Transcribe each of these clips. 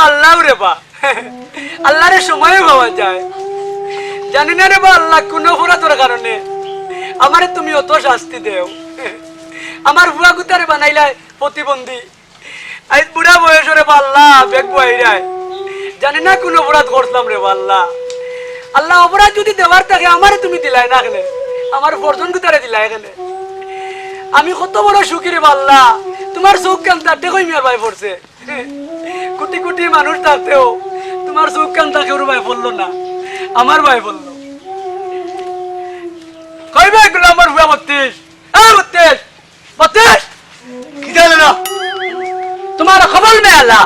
আল্লাহ রে বা আল্লাহরে সময় পাওয়া যায় জানি না রে বা আল্লাহ কোন অপরাধের কারণে আমারে তুমি অত শাস্তি দেও আমার বুয়া গুতারে বানাইলাই প্রতিবন্ধী আজ বুড়া বয়সরে বা আল্লাহ বেগ বইরাই জানি না কোন অপরাধ করতাম রে বা আল্লাহ আল্লাহ অপরাধ যদি দেওয়ার থাকে আমারে তুমি দিলাই না এখানে আমার বর্জন গুতারে দিলাই এখানে আমি কত বড় সুখী রে বা আল্লাহ তোমার চোখ কান তাতে কই মিয়ার ভাই পড়ছে কোটি কোটি মানুষ থাকতেও তোমার চোখ কান তাকে ওর ভাই বললো না আমার ভাই বললো কই ভাই গুলো আমার ভুয়া 32 32 কি জানে না তোমার খবর মে আল্লাহ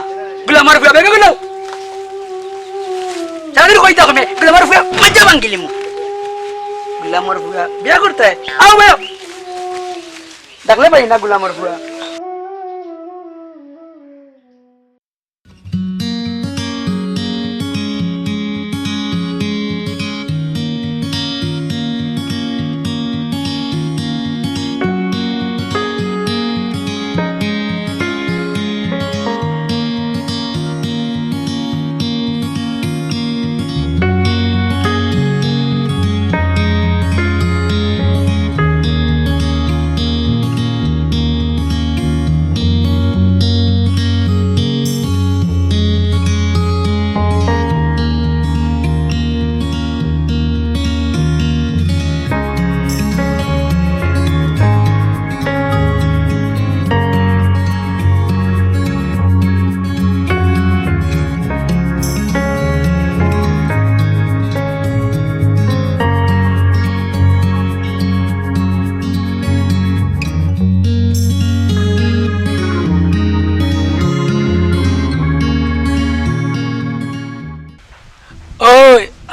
গুলো আমার ভুয়া বেগে গেল জানির কই থাকো মে গুলো আমার ভুয়া মজা ভাঙিলি মু গুলো আমার ভুয়া বিয়া করতে আও ভাই দেখলে ভাই না গুলো আমার ভুয়া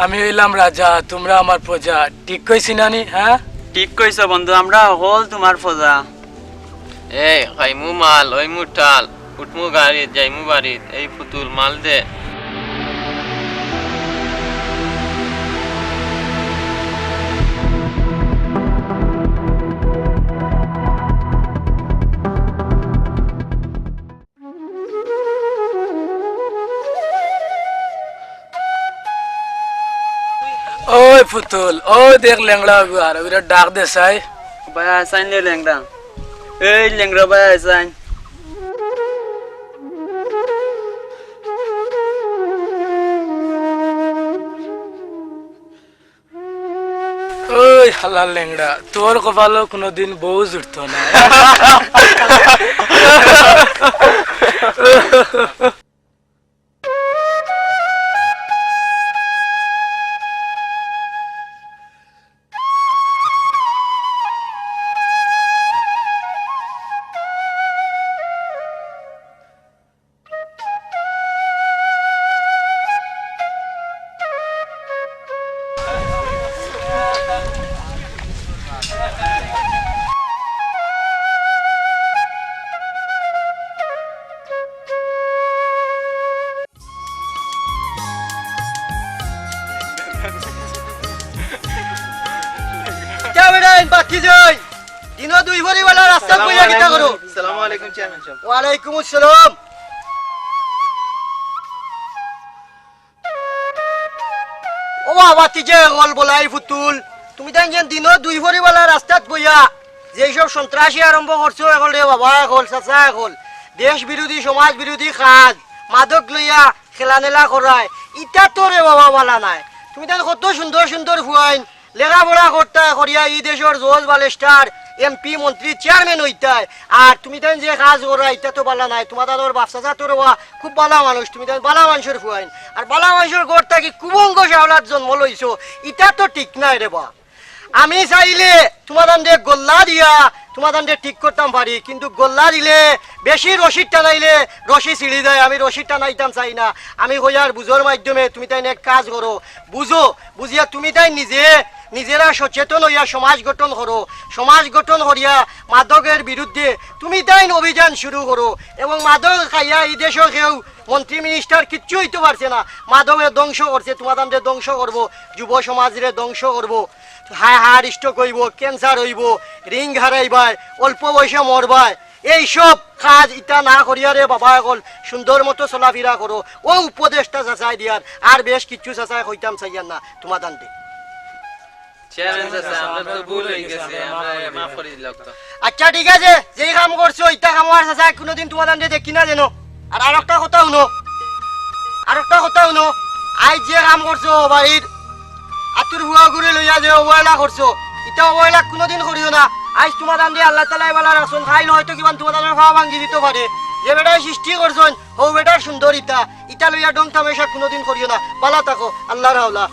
আমি হইলাম রাজা তোমরা আমার প্রজা ঠিক কইছি নানি হ্যাঁ ঠিক কইছ বন্ধু আমরা হল তোমার ফজা এই খাইমু মাল ওইমু টাল উঠমু গাড়ি যাইমু বাড়িত এই ফুতুল মাল দে ওই পুতুল ওই দেখ লেংড়া আর ওরা ডাক দে সাই ভাই আসাইন লে লেংড়া এই লেংড়া ভাই আসাইন ওই হালাল লেংড়া তোর কপালও কোনোদিন বউ জুটতো না বাকি যাই দিন দুই ভরি वाला রাস্তা কইয়া কিটা করো আসসালামু আলাইকুম চেয়ারম্যান সাহেব ওয়া আলাইকুম আসসালাম ও বাবা তিজে গল বলাই ফুতুল তুমি তাই যেন দিন দুই ভরি वाला রাস্তাত বইয়া যেই সব সন্ত্রাসী আরম্ভ করছো এখন রে বাবা এখন চাচা এখন দেশ বিরোধী সমাজ বিরোধী কাজ মাদক লইয়া খেলানেলা করায় ইটা তো রে বাবা বলা নাই তুমি তাই কত সুন্দর সুন্দর ফুয়াইন লেখাপড়া করতে করিয়া এই দেশের জজ বালেস্টার এমপি মন্ত্রী চেয়ারম্যান হইতায় আর তুমি তাই যে কাজ করা এটা তো বালা নাই তোমার দাদর বাপসা তোর খুব বালা মানুষ তুমি তাই বালা মানুষের ফুয়াইন আর বালা মানুষের ঘর থাকি কুবঙ্গ শাওলার জন্ম লইছো এটা তো ঠিক নাই রে বা আমি চাইলে তোমার দান্দে গোল্লা দিয়া তোমার দান্দে ঠিক করতাম পারি কিন্তু গোল্লা দিলে বেশি রশিদ টানাইলে রশি ছিঁড়ি দেয় আমি রশিদ টানাইতাম চাই না আমি হইয়ার বুঝোর মাধ্যমে তুমি তাই এক কাজ করো বুঝো বুঝিয়া তুমি তাই নিজেরা সচেতন হইয়া সমাজ গঠন করো সমাজ গঠন করিয়া মাদকের বিরুদ্ধে তুমি তাই অভিযান শুরু করো এবং মাদক খাইয়া এই দেশও কেউ মন্ত্রী মিনিস্টার কিচ্ছু হইতে পারছে না মাদকের ধ্বংস করছে তোমাদের ধ্বংস করবো যুব সমাজের ধ্বংস করবো হার্ট স্ট্রোক হইব ক্যান্সার হইব রিং হারাইবাই অল্প বয়সে মরবাই এইসব কাজ ইটা না করিয়া রে বাবা এখন সুন্দর মতো চলাফেরা করো ও উপদেশটা চাচাই দিয়ার আর বেশ কিছু চাচাই কইতাম চাইয়ার না তোমার দান্তে চেয়ারম্যান চাচা আমরা তো ভুল হয়ে গেছে আমরা মাফ করে দিলাম তো আচ্ছা ঠিক আছে যেই কাম করছো ইটা কাম আর চাচা কোনোদিন তোমার দান্তে দেখি না যেন আর আরেকটা কথা শুনো আজ যে কাম করছো বাড়ির আতুর হুয়া ঘুরে লইয়া যে অবহেলা করছো এটা অবহেলা কোনোদিন করিও না আজ তোমার দান্তে আল্লাহ তালা এবার রাসন খাইলে হয়তো কিমান তোমার দানের খাওয়া ভাঙ্গি দিতে পারে যে বেটায় সৃষ্টি করছেন হো বেটার সুন্দর ইটা লইয়া ডং তামেশা কোনোদিন করিও না বালা থাকো আল্লাহ রাওলা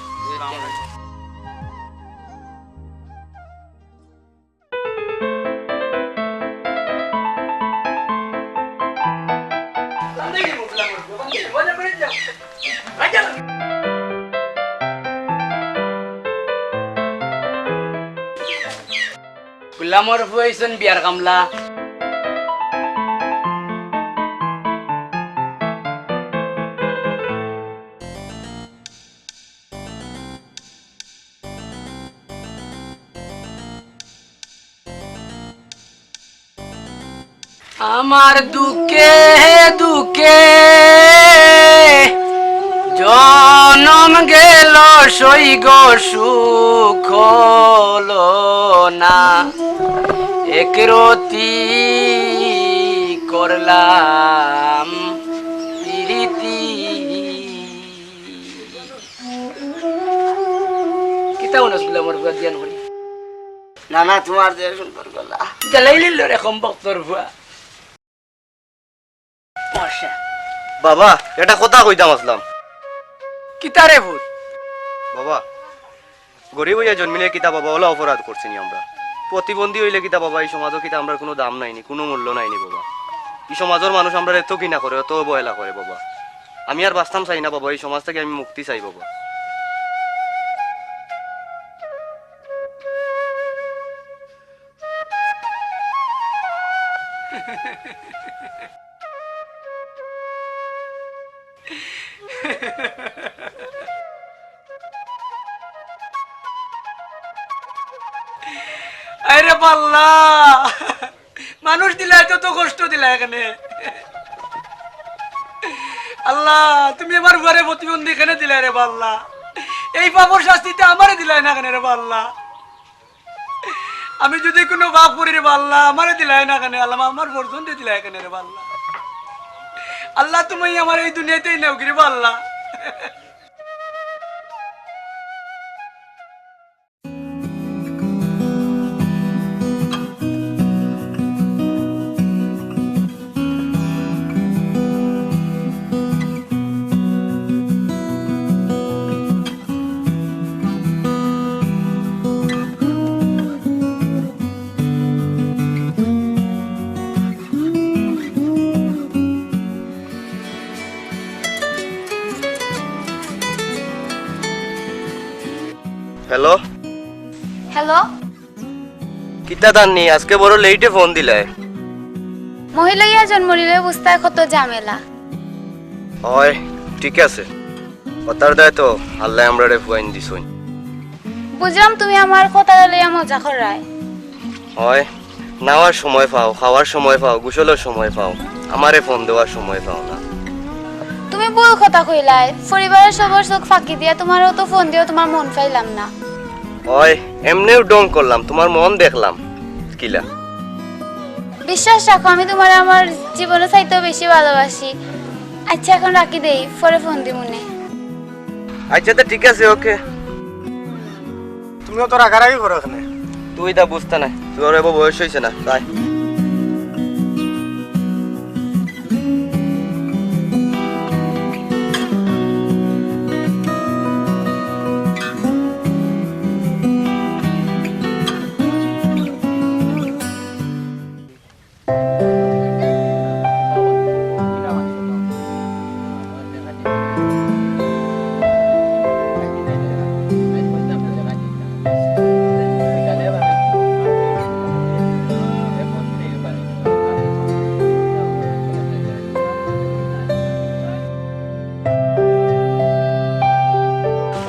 গুলামর ফুয়াইছেন বিয়ার কামলা আমার দুঃখে দুঃখে জনম গেল সৈগ সুখ হলো না একরতি করলাম প্রীতি কিতা উনস গুলা মোর বুয়া জ্ঞান করি না না তোমার যে সুন্দর গলা জ্বালাই লিল রে কম বক্তর বুয়া পয়সা বাবা এটা কথা কইতাম আসলাম কিতা রে ভূত বাবা গরিব হইয়া জন্মিলে কিতা বাবা ওলা অপরাধ করছিনি আমরা প্রতিবন্ধী হইলে কিতা বাবা এই সমাজও কিতা আমরা কোনো দাম নাইনি কোনো মূল্য নাইনি বাবা এই সমাজের মানুষ আমরা এত ঘৃণা করে এত অবহেলা করে বাবা আমি আর বাঁচতাম চাই না বাবা এই সমাজ থেকে আমি মুক্তি চাই বাবা আরে পাল্লা মানুষ দিলা এত কষ্ট দিলা এখানে আল্লাহ তুমি আমার ঘরে প্রতিবন্ধী এখানে দিলা রে পাল্লা এই পাপর শাস্তিতে আমারে দিলাই না কেন রে পাল্লা আমি যদি কোনো পাপ করি রে পাল্লা আমারে দিলাই না কেন আল্লাহ আমার পর্যন্ত দিলা এখানে রে পাল্লা আল্লাহ তুমি আমার এই দুনিয়াতেই নেও রে পাল্লা হ্যালো হ্যালো কিতা দাননি আজকে বড় লেটে ফোন দিলে মহিলা ইয়া জন্মলিলে অবস্থায় কত ঝামেলা হয় ঠিক আছে কথার দেয় তো আল্লাহ আমরা রে ফুয়াইন দিছুন বুঝলাম তুমি আমার কথা লইয়া মজা করায় হয় নাওয়ার সময় পাও খাওয়ার সময় পাও গোসলের সময় পাও আমারে ফোন দেওয়ার সময় পাও না তুমি ভুল কথা কইলাই পরিবারের সবার চোখ ফাঁকি দিয়া তোমারও তো ফোন দিও তোমার মন পাইলাম না হয় এমনিও ডং করলাম তোমার মন দেখলাম কিলা বিশ্বাস রাখো আমি তোমার আমার জীবনের চাইতেও বেশি ভালোবাসি আচ্ছা এখন রাখি দেই পরে ফোন দি মনে আচ্ছা তো ঠিক আছে ওকে তুমিও তো রাগারাগি করো এখানে তুই তা বুঝতে না তোর এবার বয়স হয়েছে না তাই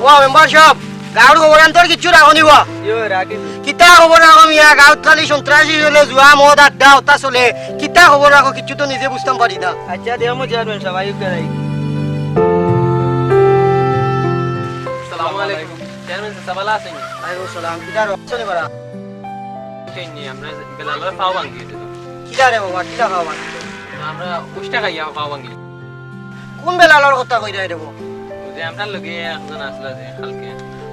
ওয়া মেম্বার সাহেব গাঁৱৰ খবৰ আন্তর কিচ্ছু রাখো নিবা কিতা খবর রাখো মিয়া গাঁৱত খালি সন্ত্রাসী চলে জুয়া মদ আড্ডা ওটা চলে কিতা খবর রাখো কিচ্ছু তো নিজে বুঝতাম পারি না আচ্ছা দেও মো চেয়ারম্যান সাহেব আইব করে আসসালামু আলাইকুম চেয়ারম্যান সাহেব ভালো আছেন আলাইকুম সালাম কিতা রচ্ছ নি বারা কেনি আমরা বেলালর পাও ভাঙ্গি কিতা রে বাবা কিতা খাওয়া আমরা উষ্টা খাইয়া পাও ভাঙ্গি কোন বেলালর কথা কই রে দেবো যে আমরা লগে একজন আসলো যে কালকে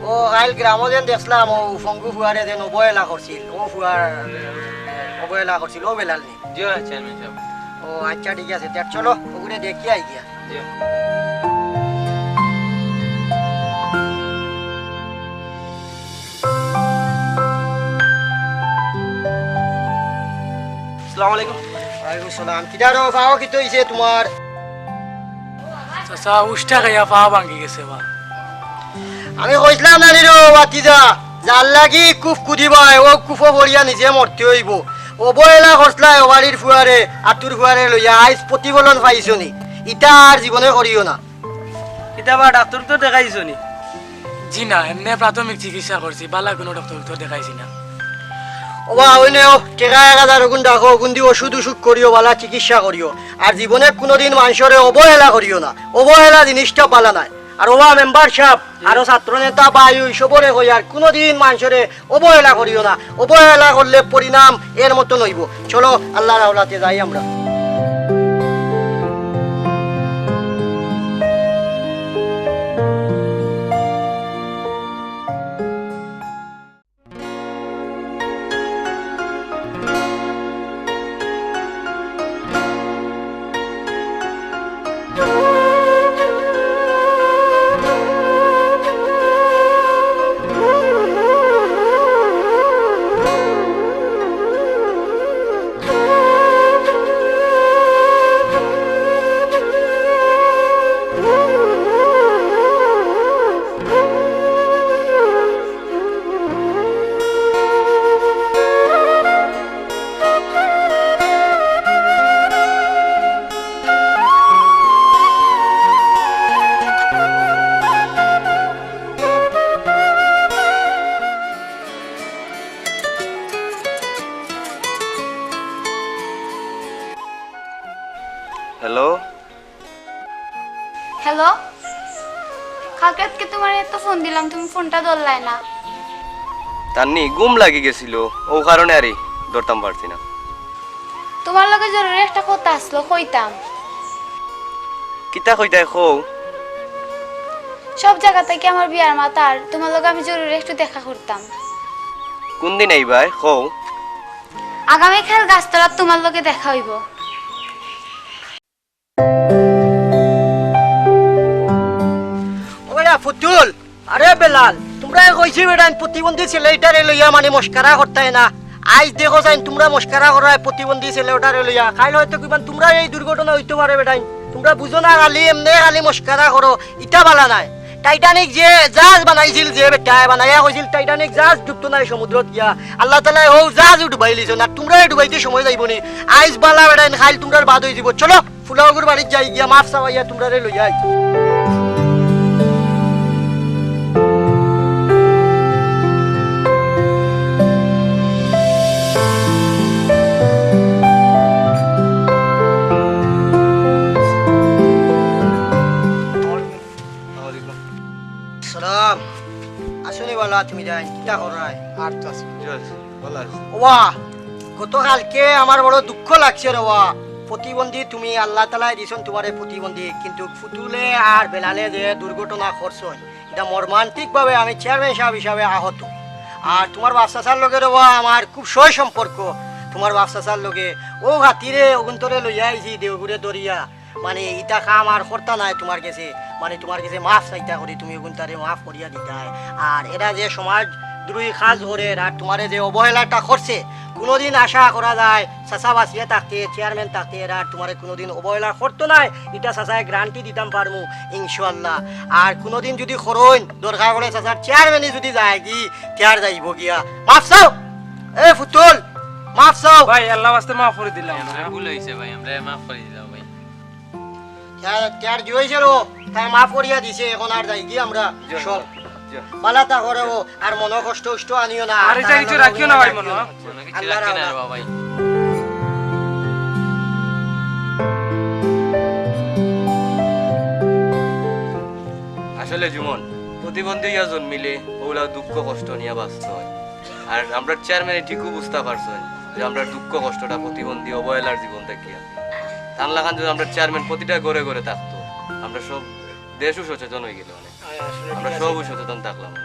ও আইল গ্রামও যেন দেখলাম ও ফঙ্গু ফুয়ারে যেন অবহেলা করছিল ও ফুয়ার অবহেলা করছিল ও বেলাল নি জি চেয়ারম্যান সাহেব ও আচ্ছা ঠিক আছে দেখ চলো ওগুলো দেখি আই গিয়া জি আসসালামু আলাইকুম ওয়ালাইকুম সালাম কিতা রো পাও কি তো হইছে তোমার চাচা উষ্টা খাইয়া পা ভাঙ্গি গেছে বা আমি কইছিলাম না রে বাতিজা জাল লাগি কুফ কুদিবাই ও কুফো বড়িয়া নিজে মরতে হইব অবহেলা করছলাই ও বাড়ির ফুয়ারে আতুর ফুয়ারে লইয়া আইস প্রতিফলন পাইছনি ইটা আর জীবনে করিও না কিতাবা ডাক্তার তো দেখাইছো নি জি না এমনি প্রাথমিক চিকিৎসা করছি বালা কোনো ডক্টর তো দেখাইছি না ওবা ওইনেও টেকা 1000 গুণ রাখো গুন্দি ওষুধ উষুধ করিও বালা চিকিৎসা করিও আর জীবনে কোনোদিন মানুষরে অবহেলা করিও না অবহেলা জিনিসটা পালা নাই আর ওবা মেম্বার সাহেব আরো ছাত্র নেতা বায়ু সবরে কই আর কোনোদিন মানুষরে অবহেলা করিও না অবহেলা করলে পরিণাম এর মতো নইব চলো আল্লাহর আওলাতে যাই আমরা হ্যালো হ্যালো কালকে তোমার এত ফোন দিলাম তুমি ফোনটা ধরলাই না তান্নি গুম লাগি গেছিল ও কারণে আরে ধরতাম পারছি না তোমার লগে জরুরি একটা কথা আসলো কইতাম কিতা কইতাই খো সব জায়গা থেকে আমার বিয়ার মাতার তোমার লগে আমি জরুরি একটু দেখা করতাম কোন দিন আইবাই খো আগামীকাল গাছতলার তোমার লগে দেখা হইব ওরা ফুতুল আরে বেলাল তোমরা কইছি বেটা প্রতিবন্ধী ছেলেটারে লইয়া মানে মস্কারা করতাই না আজ দেখো যাই তোমরা মস্কারা করায় প্রতিবন্ধী ছেলেটারে লইয়া খাইল হয়তো কিমান তোমরা এই দুর্ঘটনা হইতে পারে বেটাই তোমরা বুঝো না খালি এমনি খালি মস্কারা করো ইটা বালা নাই টাইটানিক যে জাহাজ বানাইছিল যে বেটায় বানাইয়া কইছিল টাইটানিক জাহাজ ডুবতো নাই সমুদ্রত গিয়া আল্লাহ তাআলা ও জাহাজ ডুবাই লিছো না তোমরা ডুবাইতে সময় যাইব নি আইস বালা বেটাই খাইল তোমরার বাদ হই যাব চলো ফুলাগুর বাড়ি যাই গিয়া মাফ চাওয়াইয়া তোমরারে লইয়া আই সালাম আসুনি বালা তুমি যাই কিটা করাই আর তো আসি ওয়া গতকালকে আমার বড় দুঃখ লাগছে রে ওয়া প্রতিবন্ধী তুমি আল্লাহ তাআলা দিছেন তোমারে প্রতিবন্ধী কিন্তু ফুতুলে আর বেলালে যে দুর্ঘটনা করছো এটা মর্মান্তিক ভাবে আমি চেয়ারম্যান সাহেব হিসাবে আহত আর তোমার বাচ্চার লগে রে ওয়া আমার খুব সই সম্পর্ক তোমার বাচ্চার লগে ও হাতিরে অগুন্তরে লইয়া আইছি দেওগুড়ে দরিয়া মানে ইটা কাম আর করতা নাই তোমার কাছে মানে তোমার কাছে মাফ চাইতা করি তুমি ওগুনটারে মাফ করিয়া দিতাই আর এরা যে সমাজ দ্রোহী কাজ করে আর তোমারে যে অবহেলাটা করছে কোনোদিন আশা করা যায় চাচা বাঁচিয়ে থাকতে চেয়ারম্যান থাকতে এরা তোমারে কোনোদিন অবহেলা করতো নাই এটা চাচায় গ্যারান্টি দিতাম পারমু ইনশাআল্লাহ আর কোনোদিন যদি করইন দরকার করে চাচার চেয়ারম্যানই যদি যায় কি তেয়ার যাইব গিয়া মাফ চাও এ ফুতুল মাফ চাও ভাই আল্লাহ ওয়াস্তে মাফ করে দিলাম আমরা ভুল হইছে ভাই আমরা মাফ করে দাও ভাই তেয়ার জুয়েছে রো তাই মাফ করিয়া দিছে এখন আর যাই কি আমরা সব আচ্ছা বালা তা করে ও আর মনে কষ্ট উষ্ট আনিও না আর এটা কিছু রাখিও না ভাই মনে মনে কিছু আল্লাহ রাখি না রাখা। রে বাবাই আসলে জুমন প্রতিবন্ধী ইয়া জন্মিলে ওগুলা দুঃখ কষ্ট নিয়ে বাঁচতে হয় আর আমরা চেয়ারম্যানে ঠিকও বুঝতে পারছেন যে আমরা দুঃখ কষ্টটা প্রতিবন্ধী অবহেলার জীবন থেকে তার লাগান যদি আমরা চেয়ারম্যান প্রতিটা ঘরে ঘরে থাকতো আমরা সব দেশও সচেতন হয়ে গেল অনেক আমরা সবও সচেতন থাকলাম অনেক।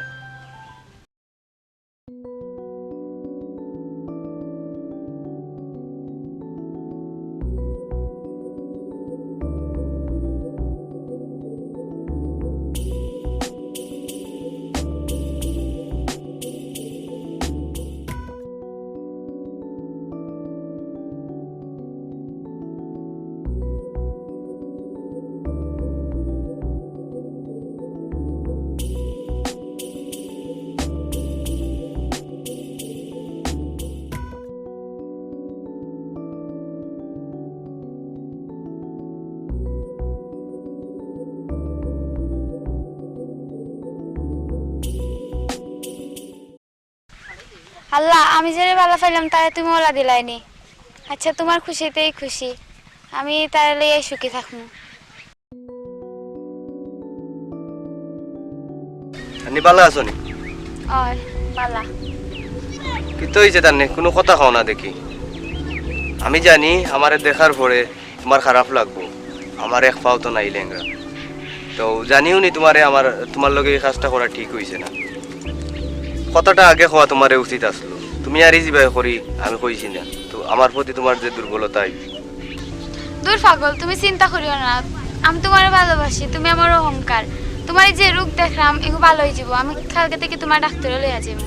আল্লাহ আমি যে ভালো পাইলাম তারে তুমি ওলা দিলাইনি আচ্ছা তোমার খুশিতেই খুশি আমি তারে লইয়া সুখী থাকবো আপনি ভালো আছো নি আর বালা কিন্তু হয়েছে তার নেই কোনো কথা খাও না দেখি আমি জানি আমারে দেখার পরে তোমার খারাপ লাগবো আমার এক পাও তো নাই লেংরা তো জানিও নি তোমারে আমার তোমার লগে এই কাজটা করা ঠিক হয়েছে না কথাটা আগে হওয়া তোমার উচিত আসলো তুমি আর এই যেভাবে করি আমি কইছি না তো আমার প্রতি তোমার যে দুর্বলতাই দূর পাগল তুমি চিন্তা করিও না আমি তোমার ভালোবাসি তুমি আমার অহংকার তোমার এই যে রূপ দেখলাম এগুলো ভালো হয়ে যাবো আমি কালকে থেকে তোমার ডাক্তারে লইয়া যাবো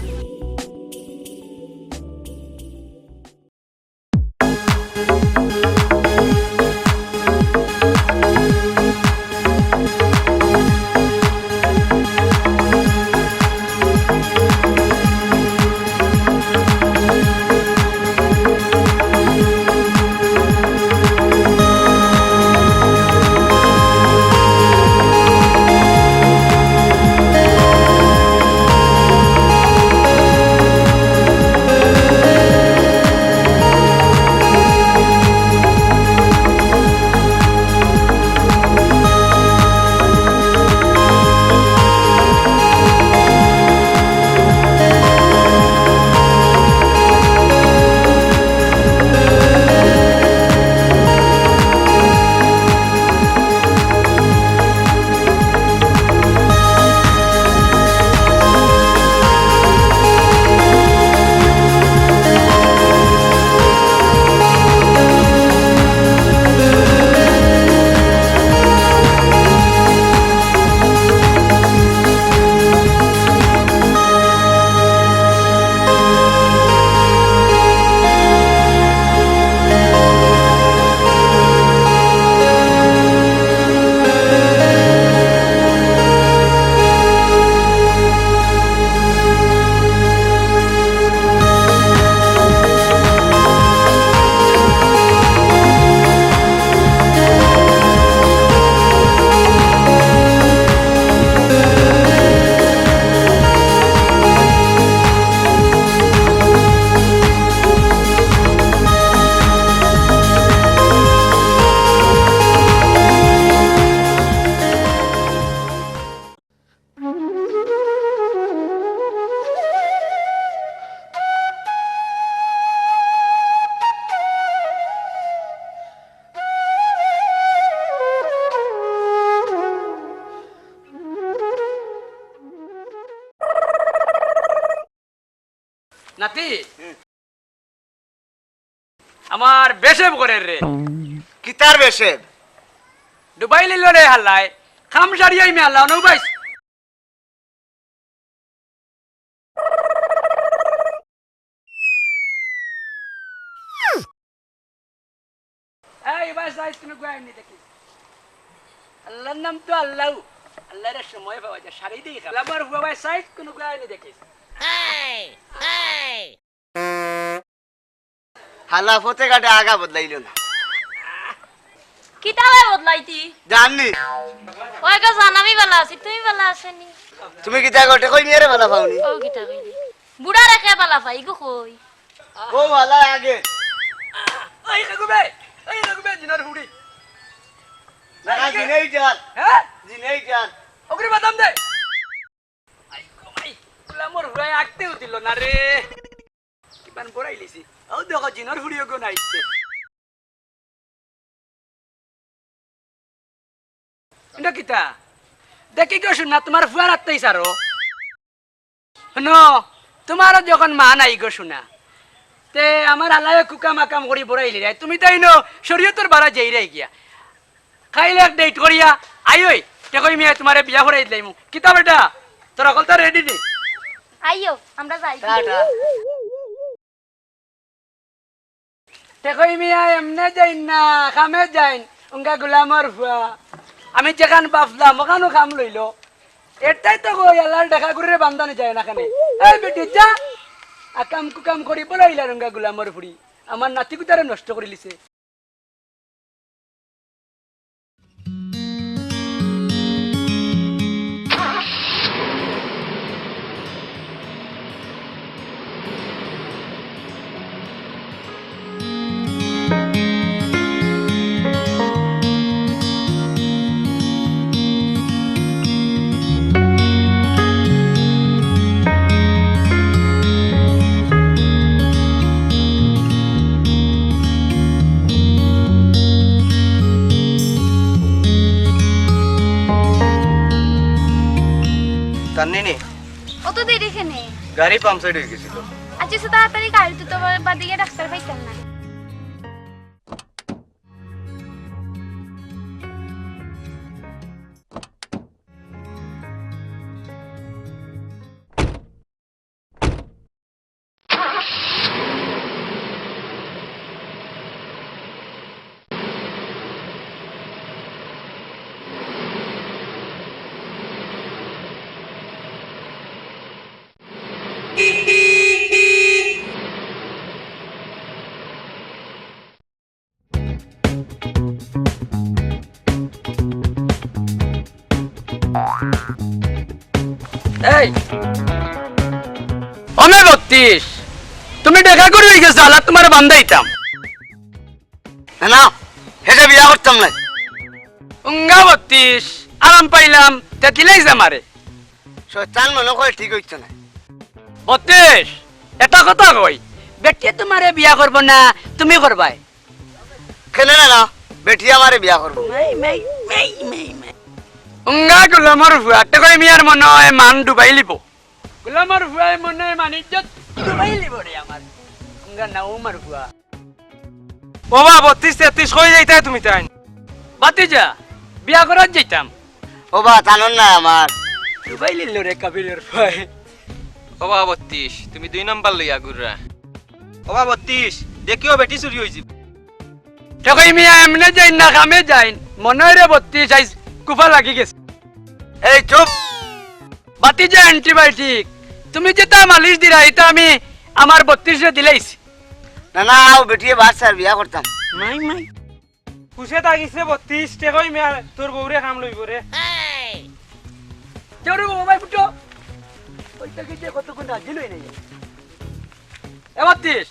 নাতি আমার বেশে করে রে কিতার বেশে ডুবাই লিল রে হাল্লাই খাম সারিয়াই মে হাল্লা নু বাইস এই বাইস আইস তুমি গায় নি দেখি আল্লাহর নাম তো আল্লাহ আল্লাহর সময় পাওয়া যায় সারি দিয়ে খালা আমার হুয়া ভাই সাইজ কোনো গায় নি দেখিস হালা ফতে কাটে আগা বদলাইল না কিতাবে বদলাইতি জাননি ওই গো জান আমি ভালো আছি তুমি ভালো আছেনি তুমি কিতা করতে কই মেরে ভালো পাওনি ও কিতা কইলি বুড়া রেখে ভালো পাই গো কই ও ভালো আগে এই রাগুবে জিনার হুড়ি না জিনেই যান হ্যাঁ জিনেই যান ওগরে বাদাম দে আই কমাই গুলামর হুড়াই আঁকতেও দিল না রে কিমান বড়াই লিছি ও দেখো জিনার হুড়িও গো নাইছে এটা কিতা দেখি গো শুনা তোমার ফুয়ার আত্মাই সারো ন তোমারও যখন মা নাই গো শুনা তে আমার আল্লাহ কুকাম আকাম করি বড়াইলি রে তুমি তাই ন শরীয়তর বাড়া যাই রে গিয়া খাইলে এক ডেট করিয়া আইওই তে কই মিয়া তোমারে বিয়া করাই দিলাইমু কিতা বেটা তোরা কলতা রেডি নি আইও আমরা যাই টাটা তে কই মিয়া এমনে যাইন না খামে যাইন উঙ্গা গুলামর ফুয়া আমি যেখান বাফলাম ওখানো খাম লইলো এটাই তো কই আল্লাহর দেখা করে বান্দানি যায় না খানে এই বেটি যা আকাম কুকাম করি বলাইলা রঙ্গা গুলামর ফুড়ি আমার নাতি কুতারে নষ্ট করে লিছে তান্নিনি অত দেরি এখানে গাড়ি পাম্পসাইড হয়ে গেছিল আচ্ছা সে তাড়াতাড়ি গাড়ি তো তোমার বাদিকে ডাক্তার পাইতাম না এই অমে 32 তুমি দেখা করে হয়ে গেছো আল্লাহ তোমার বান্দাইতাম না হেটা বিয়া করতাম না উঙ্গা 32 আরাম পাইলাম তে দিলাই আমারে শয়তান মনে করে ঠিক হইতো না 32 এটা কথা কই বেটি তোমারে বিয়া করব না তুমি করবাই কেন না বেটি আমারে বিয়া করবো উঙ্গা গুলামর ভুয়া তে কই মিয়ার মনে হয় মান ডুবাই লিব গুলামর ভুয়াই মনে হয় মান ইজ্জত ডুবাই লিব রে আমার উঙ্গা না উমার ভুয়া বাবা 32-33 কই যাইতাই তুমি তাই বাতিজা বিয়া করার যাইতাম ও বা জানন না আমার ডুবাই লিল রে কাবিলের ভুয়াই বাবা 32 তুমি 2 নাম্বার লইয়া ঘুররা বাবা 32 দেখিও বেটি চুরি হইছি তে কই মিয়া এমনে যাইন না কামে যাইন মনে হয় রে 32 আইস কুফা লাগি গেছে এই চুপ বাতিজা অ্যান্টিবায়োটিক তুমি যেটা মালিশ দিরা এটা আমি আমার 32 এ দিলাইছি না না ও বেটি বাদ স্যার বিয়া করতাম মাই মাই কুছে তাগিছে 32 তে কই মিয়া তোর বউরে কাম লইব রে জরু মোবাইল ফুটো ওইটা কি যে কত কোন রাজি লই নাই এ 32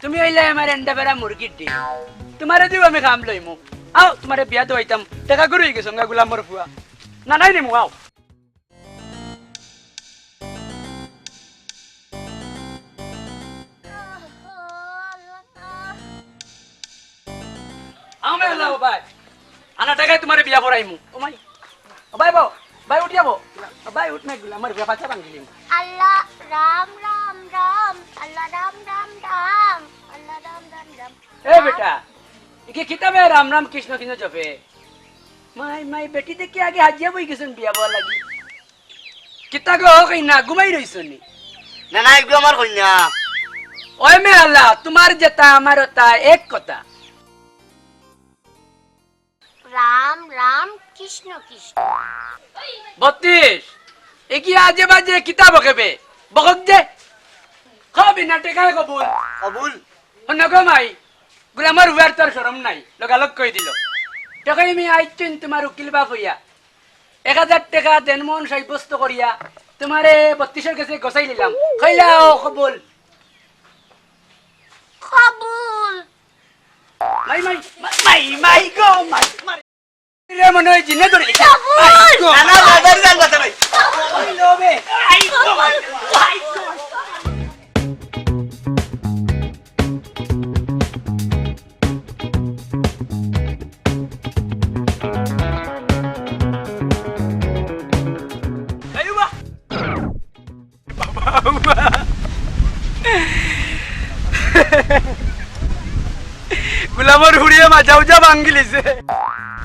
তুমি আইলে আমার এন্ডা বেরা মুরগি দি তোমারে দিব আমি খাম লইমু আও তোমারে বিয়া দইতাম টাকা করে হই গেছ গা গুলামর ফুয়া না নাই নিমু আও আমি আল্লাহ ভাই আনা টাকায় তোমারে বিয়া করাইমু ও মাই ও ভাই বাও ভাই উঠ যাবো ভাই উঠ না গুলামর বিয়া পাছা ভাঙ দিলিম আল্লাহ রাম রাম রাম আল্লাহ রাম রাম রাম আল্লাহ রাম রাম রাম এ বেটা একে কিতাবে রাম রাম কৃষ্ণ কৃষ্ণ জপে মাই মাই বেটি দেখে আগে হাজিয়া বই গেছেন বিয়া বলা লাগি কিতা গো কই না ঘুমাই রইছনি না না এগুলো আমার কন্যা ওই মে আল্লাহ তোমার যেটা আমার ওটা এক কথা রাম রাম কৃষ্ণ কৃষ্ণ 32 একি আজে বাজে কিতাব কেবে বকক যে খাবি না টেকায় কবুল কবুল অন্য মাই বলে আমার হুয়ার তোর শরম নাই লগালগ কই দিল তখন আমি আইতেন তোমার উকিল বাপ হইয়া 1000 টাকা দেন মন সাব্যস্ত করিয়া তোমারে 32 কাছে গসাই নিলাম কইলাও কবুল কবুল মাই মাই মাই মাই গো মাই মাই রে মনে হয় জিনে ধরে কবুল না দাদার জান বাতা ভাই লোবে আই গো মাই গো গুলামর হুড়িয়ে মাজা উজা ভাঙ্গিলিছে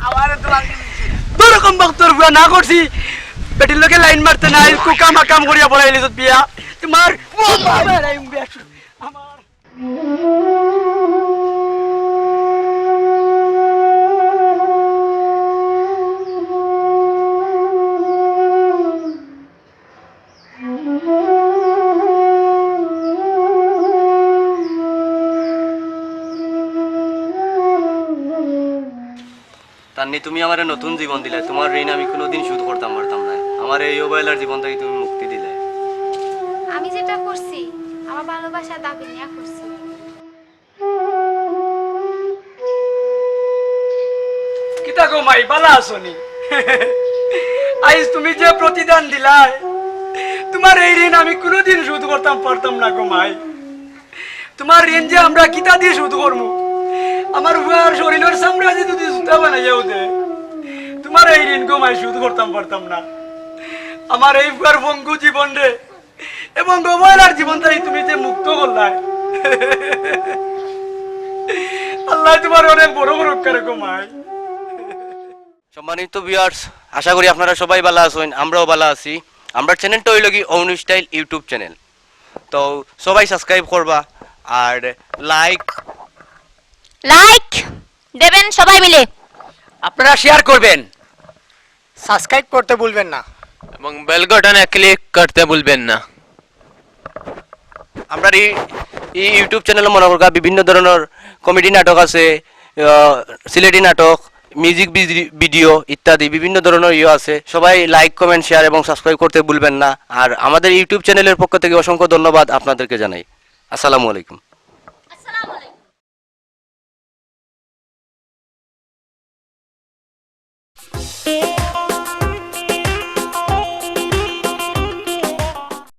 আমার তো ভাঙ্গিলিছে তোরকম বক্তর বুয়া না করছি বেটির লোকে লাইন মারতে নাই কুকা মাকাম করিয়া বলাইলি তো বিয়া তোমার আমার তান্নি তুমি আমার নতুন জীবন দিলে, তোমার ঋণ আমি কোনোদিন শোধ করতাম পারতাম না। আমার এই অবহেলার জীবন থেকে তুমি মুক্তি দিলে। আমি যেটা করছি আমার ভালোবাসা দাবি নিয়ে করছি। কিতা গো মাই বালা আসনি আইজ তুমি যে প্রতিদান দিলাই তোমার এই ঋণ আমি কোনোদিন শোধ করতাম পারতাম না গো মাই। তোমার ঋণ যে আমরা কিতা দিয়ে শোধ করবো? আমার হুয়ার শরীরের সামনে যদি জুতা বানাইয়াও দে তোমার এই ঋণ গো মাই শোধ করতাম পারতাম না। আমার এই হুয়ার ভঙ্গু জীবন রে এবং অবহেলার জীবনটাই তুমি যে মুক্ত করলাই আল্লাহ তোমার অনেক বড় বড় করে গো মাই। সম্মানিত ভিউয়ার্স, আশা করি আপনারা সবাই ভালো আছেন, আমরাও ভালো আছি। আমরা চ্যানেলটা হইল কি অনু স্টাইল ইউটিউব চ্যানেল। তো সবাই সাবস্ক্রাইব করবা আর লাইক দেবেন সবাই মিলে। আপনারা শেয়ার করবেন, সাবস্ক্রাইব করতে ভুলবেন না। এবং বেল বাটনে ক্লিক করতে ভুলবেন না। আমরা এই ইউটিউব চ্যানেলে মনে করবা বিভিন্ন ধরনের কমেডি নাটক আছে, সিলেটি নাটক, মিউজিক ভিডিও ইত্যাদি বিভিন্ন ধরনের আছে। সবাই লাইক কমেন্ট শেয়ার এবং সাবস্ক্রাইব করতে ভুলবেন না। আর আমাদের ইউটিউব চ্যানেলের পক্ষ থেকে অসংখ্য ধন্যবাদ আপনাদেরকে জানাই। আসসালামু আলাইকুম।